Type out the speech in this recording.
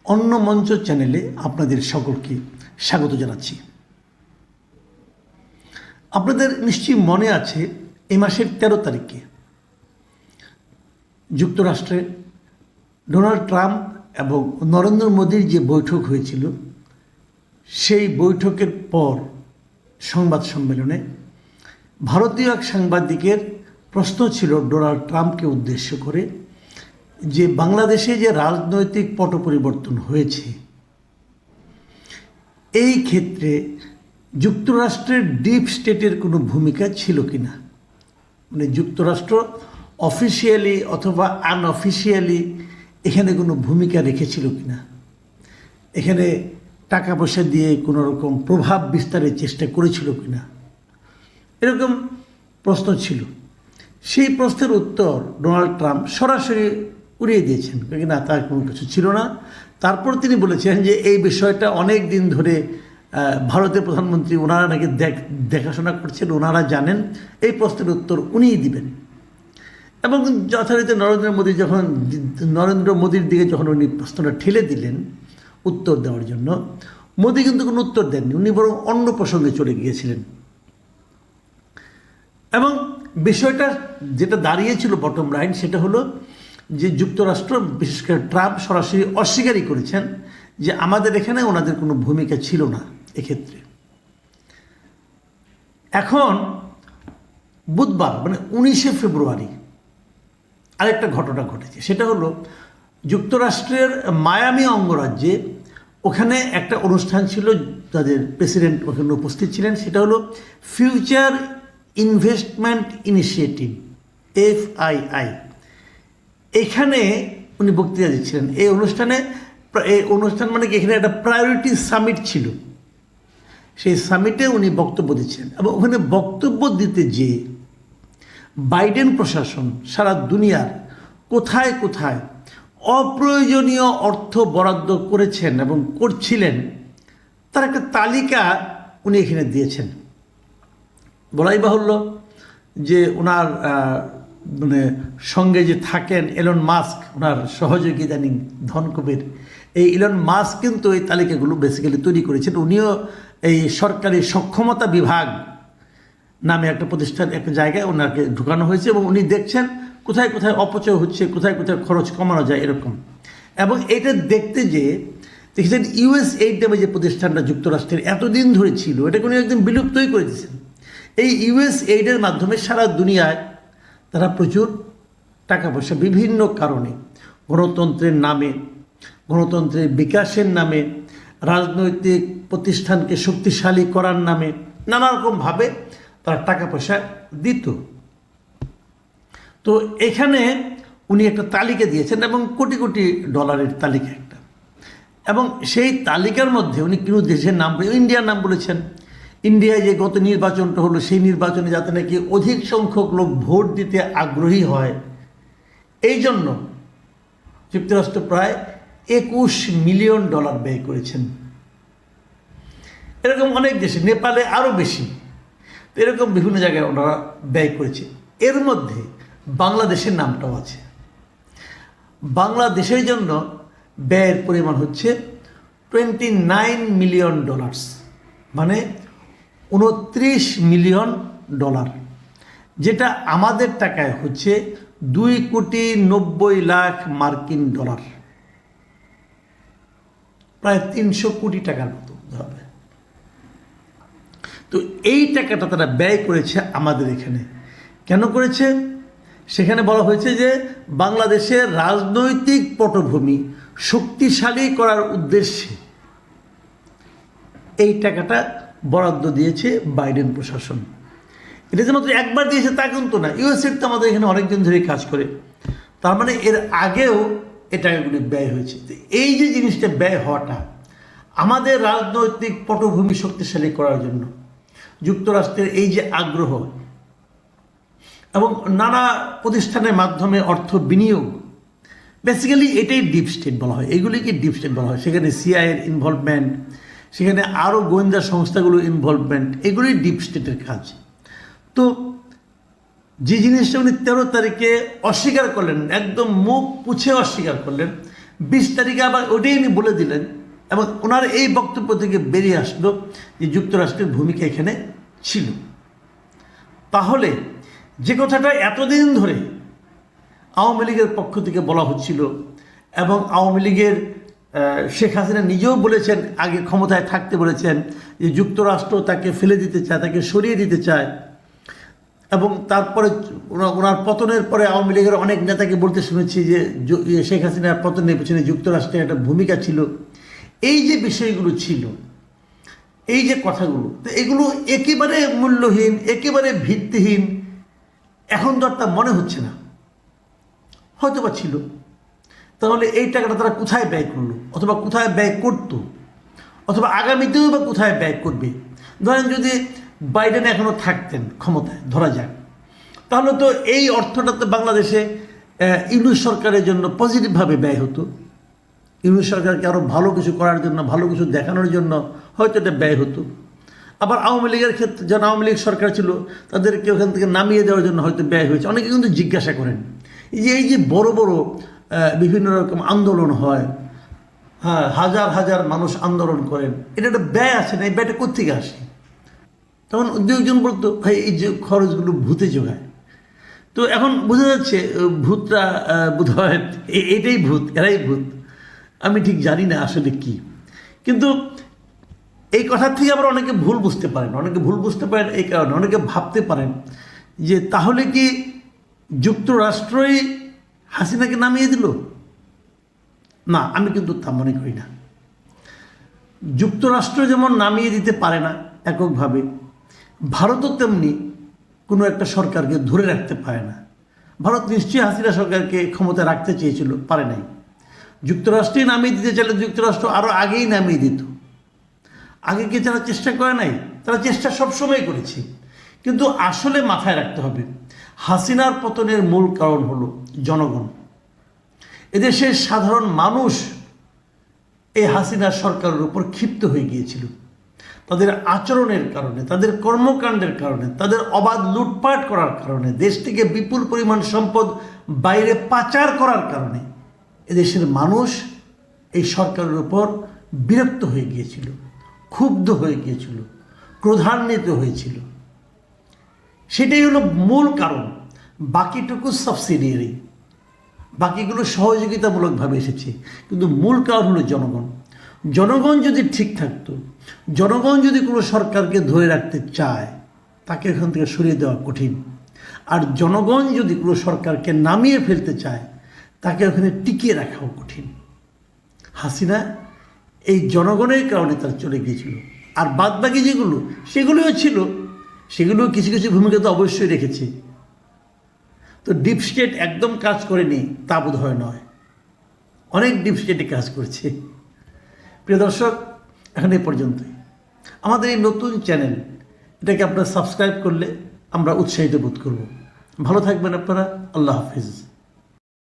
অন্য মঞ্চ চ্যানেলে আপনাদের সকলকে স্বাগত জানাচ্ছি। আপনাদের নিশ্চয়ই মনে আছে এই মাসের 13 তারিখে যুক্তরাষ্ট্রে ডোনাল্ড ট্রাম্প এবং নরেন্দ্র মোদীর যে বৈঠক হয়েছিল, সেই বৈঠকের পর সংবাদ সম্মেলনে ভারতীয় এক সাংবাদিকের প্রশ্ন ছিল ডোনাল্ড ট্রাম্পকে উদ্দেশ্য করে যে বাংলাদেশে যে রাজনৈতিক পট পরিবর্তন হয়েছে, এই ক্ষেত্রে যুক্তরাষ্ট্রের ডিপ স্টেটের কোনো ভূমিকা ছিল কিনা, মানে যুক্তরাষ্ট্র অফিসিয়ালি অথবা আনঅফিসিয়ালি এখানে কোনো ভূমিকা রেখেছিল কিনা, এখানে টাকা পয়সা দিয়ে কোনো রকম প্রভাব বিস্তারের চেষ্টা করেছিল কিনা, এরকম প্রশ্ন ছিল। সেই প্রশ্নের উত্তর ডোনাল্ড ট্রাম্প সরাসরি উড়িয়ে দিয়েছেন, না, তার কোনো কিছু ছিল না। তারপর তিনি বলেছেন যে এই বিষয়টা অনেক দিন ধরে ভারতের প্রধানমন্ত্রী ওনারা নাকি দেখাশোনা করছেন, ওনারা জানেন, এই প্রশ্নের উত্তর উনিই দিবেন। এবং যথারীতি নরেন্দ্র মোদীর দিকে যখন উনি প্রশ্নটা ঠেলে দিলেন উত্তর দেওয়ার জন্য, মোদী কিন্তু কোনো উত্তর দেননি, উনি বরং অন্য প্রসঙ্গে চলে গিয়েছিলেন। এবং বিষয়টা যেটা দাঁড়িয়েছিল বটম লাইন, সেটা হলো যে যুক্তরাষ্ট্র, বিশেষ করে ট্রাম্প সরাসরি অস্বীকারই করেছেন যে আমাদের এখানে ওনাদের কোনো ভূমিকা ছিল না এক্ষেত্রে। এখন বুধবার মানে 19শে ফেব্রুয়ারি আরেকটা ঘটনা ঘটেছে। সেটা হলো যুক্তরাষ্ট্রের মায়ামি অঙ্গরাজ্যে ওখানে একটা অনুষ্ঠান ছিল, তাদের প্রেসিডেন্ট ওখানে উপস্থিত ছিলেন। সেটা হলো ফিউচার ইনভেস্টমেন্ট ইনিশিয়েটিভ, FII। এখানে উনি বক্তৃতা দিচ্ছিলেন। এই অনুষ্ঠান মানে কি, এখানে একটা প্রায়োরিটি সামিট ছিল, সেই সামিটে উনি বক্তব্য দিচ্ছেন। এবং ওখানে বক্তব্য দিতে যে বাইডেন প্রশাসন সারা দুনিয়ার কোথায় কোথায় অপ্রয়োজনীয় অর্থ বরাদ্দ করেছেন এবং করছিলেন, তার একটা তালিকা উনি এখানে দিয়েছেন। বলাই বাহুল্য যে ওনার মানে সঙ্গে যে থাকেন এলন মাস্ক, ওনার সহযোগী ইদানিং ধনকুবের, এই এলন মাস্ক কিন্তু এই তালিকাগুলো বেসিক্যালি তৈরি করেছেন। উনিও এই সরকারি সক্ষমতা বিভাগ নামে একটা প্রতিষ্ঠান, একটা জায়গায় ওনাকে ঢুকানো হয়েছে এবং উনি দেখছেন কোথায় কোথায় অপচয় হচ্ছে, কোথায় কোথায় খরচ কমানো যায়, এরকম। এবং এটা দেখতে যে দেখেছেন USAID নামে যে প্রতিষ্ঠানটা যুক্তরাষ্ট্রের এতদিন ধরে ছিল, এটাকে উনি একদম বিলুপ্তই করে দিয়েছেন। এই USAID-এর মাধ্যমে সারা দুনিয়ায় তারা প্রচুর টাকা পয়সা বিভিন্ন কারণে, গণতন্ত্রের নামে, গণতন্ত্রের বিকাশের নামে, রাজনৈতিক প্রতিষ্ঠানকে শক্তিশালী করার নামে নানা রকমভাবে তারা টাকা পয়সা দিত। তো এখানে উনি একটা তালিকা দিয়েছেন এবং কোটি কোটি ডলারের তালিকা একটা। এবং সেই তালিকার মধ্যে উনি কোনো দেশের নাম, ইন্ডিয়ার নাম বলেছেন। ইন্ডিয়ায় যে গত নির্বাচনটা হলো, সেই নির্বাচনে যাতে নাকি অধিক সংখ্যক লোক ভোট দিতে আগ্রহী হয়, এই জন্য যুক্তরাষ্ট্র প্রায় $21 মিলিয়ন ব্যয় করেছেন। এরকম অনেক দেশে, নেপালে আরও বেশি, তো এরকম বিভিন্ন জায়গায় ওনারা ব্যয় করেছে। এর মধ্যে বাংলাদেশের নামটাও আছে। বাংলাদেশের জন্য ব্যয়ের পরিমাণ হচ্ছে $29 মিলিয়ন, মানে $29 মিলিয়ন, যেটা আমাদের টাকায় হচ্ছে $2,90,00,000 মার্কিন, প্রায় 300 কোটি টাকার মতো হবে। তো এই টাকাটা তারা ব্যয় করেছে আমাদের এখানে। কেন করেছে? সেখানে বলা হয়েছে যে বাংলাদেশের রাজনৈতিক পটভূমি শক্তিশালী করার উদ্দেশ্যে এই টাকাটা বরাদ্দ দিয়েছে বাইডেন প্রশাসন। এটা যে মাত্র একবার দিয়েছে তা কিন্তু না, USAID তো আমাদের এখানে অনেকদিন ধরে কাজ করে, তার মানে এর আগেও এই টাকাগুলি ব্যয় হয়েছে। এই যে জিনিসটা ব্যয় হওয়াটা আমাদের রাজনৈতিক পটভূমি শক্তিশালী করার জন্য যুক্তরাষ্ট্রের এই যে আগ্রহ এবং নানা প্রতিষ্ঠানের মাধ্যমে অর্থ বিনিয়োগ, বেসিক্যালি এটাই ডিপ স্টেট বলা হয়, এইগুলিকে ডিপ স্টেট বলা হয়। সেখানে CIA-এর ইনভলভমেন্ট, সেখানে আরও গোয়েন্দা সংস্থাগুলোর ইনভলভমেন্ট, এগুলি ডিপ স্টেটের কাজ। তো যে জিনিসটা উনি 13 তারিখে অস্বীকার করলেন, একদম মুখ পুছে অস্বীকার করলেন, 20 তারিখে আবার ওটাই উনি বলে দিলেন, এবং ওনার এই বক্তব্য থেকে বেরিয়ে আসলো যে যুক্তরাষ্ট্রের ভূমিকা এখানে ছিল। তাহলে যে কথাটা এতদিন ধরে আওয়ামী লীগের পক্ষ থেকে বলা হচ্ছিল, এবং আওয়ামী লীগের শেখ হাসিনা নিজেও বলেছেন, আগে ক্ষমতায় থাকতে বলেছেন যে যুক্তরাষ্ট্র তাকে ফেলে দিতে চায়, তাকে সরিয়ে দিতে চায়, এবং তারপরে ওনার পতনের পরে আওয়ামী লীগের অনেক নেতাকে বলতে শুনেছি যে শেখ হাসিনার পতনের পেছনে যুক্তরাষ্ট্রের একটা ভূমিকা ছিল। এই যে বিষয়গুলো ছিল, এই যে কথাগুলো, তো এগুলো একেবারে মূল্যহীন, একেবারে ভিত্তিহীন, এখন তো আর তা মনে হচ্ছে না। হয়তো বা ছিল, তাহলে এই টাকাটা তারা কোথায় ব্যয় করলো, অথবা কোথায় ব্যয় করতো, অথবা আগামীতেও বা কোথায় ব্যয় করবে? ধরেন যদি বাইডেন এখনও থাকতেন ক্ষমতায়, ধরা যাক, তাহলে তো এই অর্থটা তো বাংলাদেশে ইউনূস সরকারের জন্য পজিটিভভাবে ব্যয় হতো। ইউনূস সরকারকে আরও ভালো কিছু করার জন্য, ভালো কিছু দেখানোর জন্য হয়তো এটা ব্যয় হতো। আবার আওয়ামী লীগের ক্ষেত্রে, যখন আওয়ামী লীগ সরকার ছিল, তাদেরকে ওখান থেকে নামিয়ে দেওয়ার জন্য হয়তো ব্যয় হয়েছে। অনেকে কিন্তু জিজ্ঞাসা করেন এই যে বড় বড় বিভিন্ন রকম আন্দোলন হয়, হ্যাঁ, হাজার হাজার মানুষ আন্দোলন করেন, এটা একটা ব্যয় আছে না, এই ব্যয়টা কোত্থেকে আসে? তখন দুইজন বলতো, ভাই এই যে খরচগুলো ভূতে যোগায়। তো এখন বোঝা যাচ্ছে ভূতটা বোধ হয় এটাই ভূত, এরাই ভূত। আমি ঠিক জানি না আসলে কি, কিন্তু এই কথার থেকে আবার অনেকে ভুল বুঝতে পারেন। অনেকে ভুল বুঝতে পারেন এই কারণে, অনেকে ভাবতে পারেন যে তাহলে কি যুক্তরাষ্ট্রই হাসিনাকে নামিয়ে দিল? না, আমি কিন্তু তা মনে করি না। যুক্তরাষ্ট্র যেমন নামিয়ে দিতে পারে না এককভাবে, ভারতও তেমনি কোনো একটা সরকারকে ধরে রাখতে পারে না। ভারত নিশ্চয়ই হাসিনা সরকারকে ক্ষমতায় রাখতে চেয়েছিল, পারে নাই। যুক্তরাষ্ট্রই নামিয়ে দিতে চাইলে যুক্তরাষ্ট্র আরও আগেই নামিয়ে দিত। আগে কি তারা চেষ্টা করে নাই? তারা চেষ্টা সবসময় করেছে। কিন্তু আসলে মাথায় রাখতে হবে, হাসিনার পতনের মূল কারণ হলো জনগণ। এদেশের সাধারণ মানুষ এই হাসিনা সরকারের উপর ক্ষিপ্ত হয়ে গিয়েছিল। তাদের আচরণের কারণে, তাদের কর্মকাণ্ডের কারণে, তাদের অবাধ লুটপাট করার কারণে, দেশ থেকে বিপুল পরিমাণ সম্পদ বাইরে পাচার করার কারণে এদেশের মানুষ এই সরকারের উপর বিরক্ত হয়ে গিয়েছিল, ক্ষুব্ধ হয়ে গিয়েছিল, ক্রোধান্বিত হয়েছিল। সেটাই হলো মূল কারণ। বাকিটুকু সাবসিডিয়ারি, বাকিগুলো সহযোগিতামূলকভাবে এসেছে, কিন্তু মূল কারণ হলো জনগণ। জনগণ যদি ঠিক থাকতো, জনগণ যদি কোনো সরকারকে ধরে রাখতে চায়, তাকে এখান থেকে সরিয়ে দেওয়া কঠিন। আর জনগণ যদি কোনো সরকারকে নামিয়ে ফেলতে চায়, তাকে ওখানে টিকিয়ে রাখাও কঠিন। হাসিনা এই জনগণের কারণে তার চলে গিয়েছিল। আর বাদবাকি যেগুলো, সেগুলোও ছিল, সেগুলো কিছু কিছু ভূমিকা তো অবশ্যই রেখেছে। তো ডিপ স্টেট একদম কাজ করেনি তা বোধ হয় নয়, অনেক ডিপ স্টেটে কাজ করছে। প্রিয় দর্শক, এখন এই পর্যন্তই। আমাদের এই নতুন চ্যানেল, এটাকে আপনারা সাবস্ক্রাইব করলে আমরা উৎসাহিত বোধ করব। ভালো থাকবেন আপনারা। আল্লাহ হাফিজ।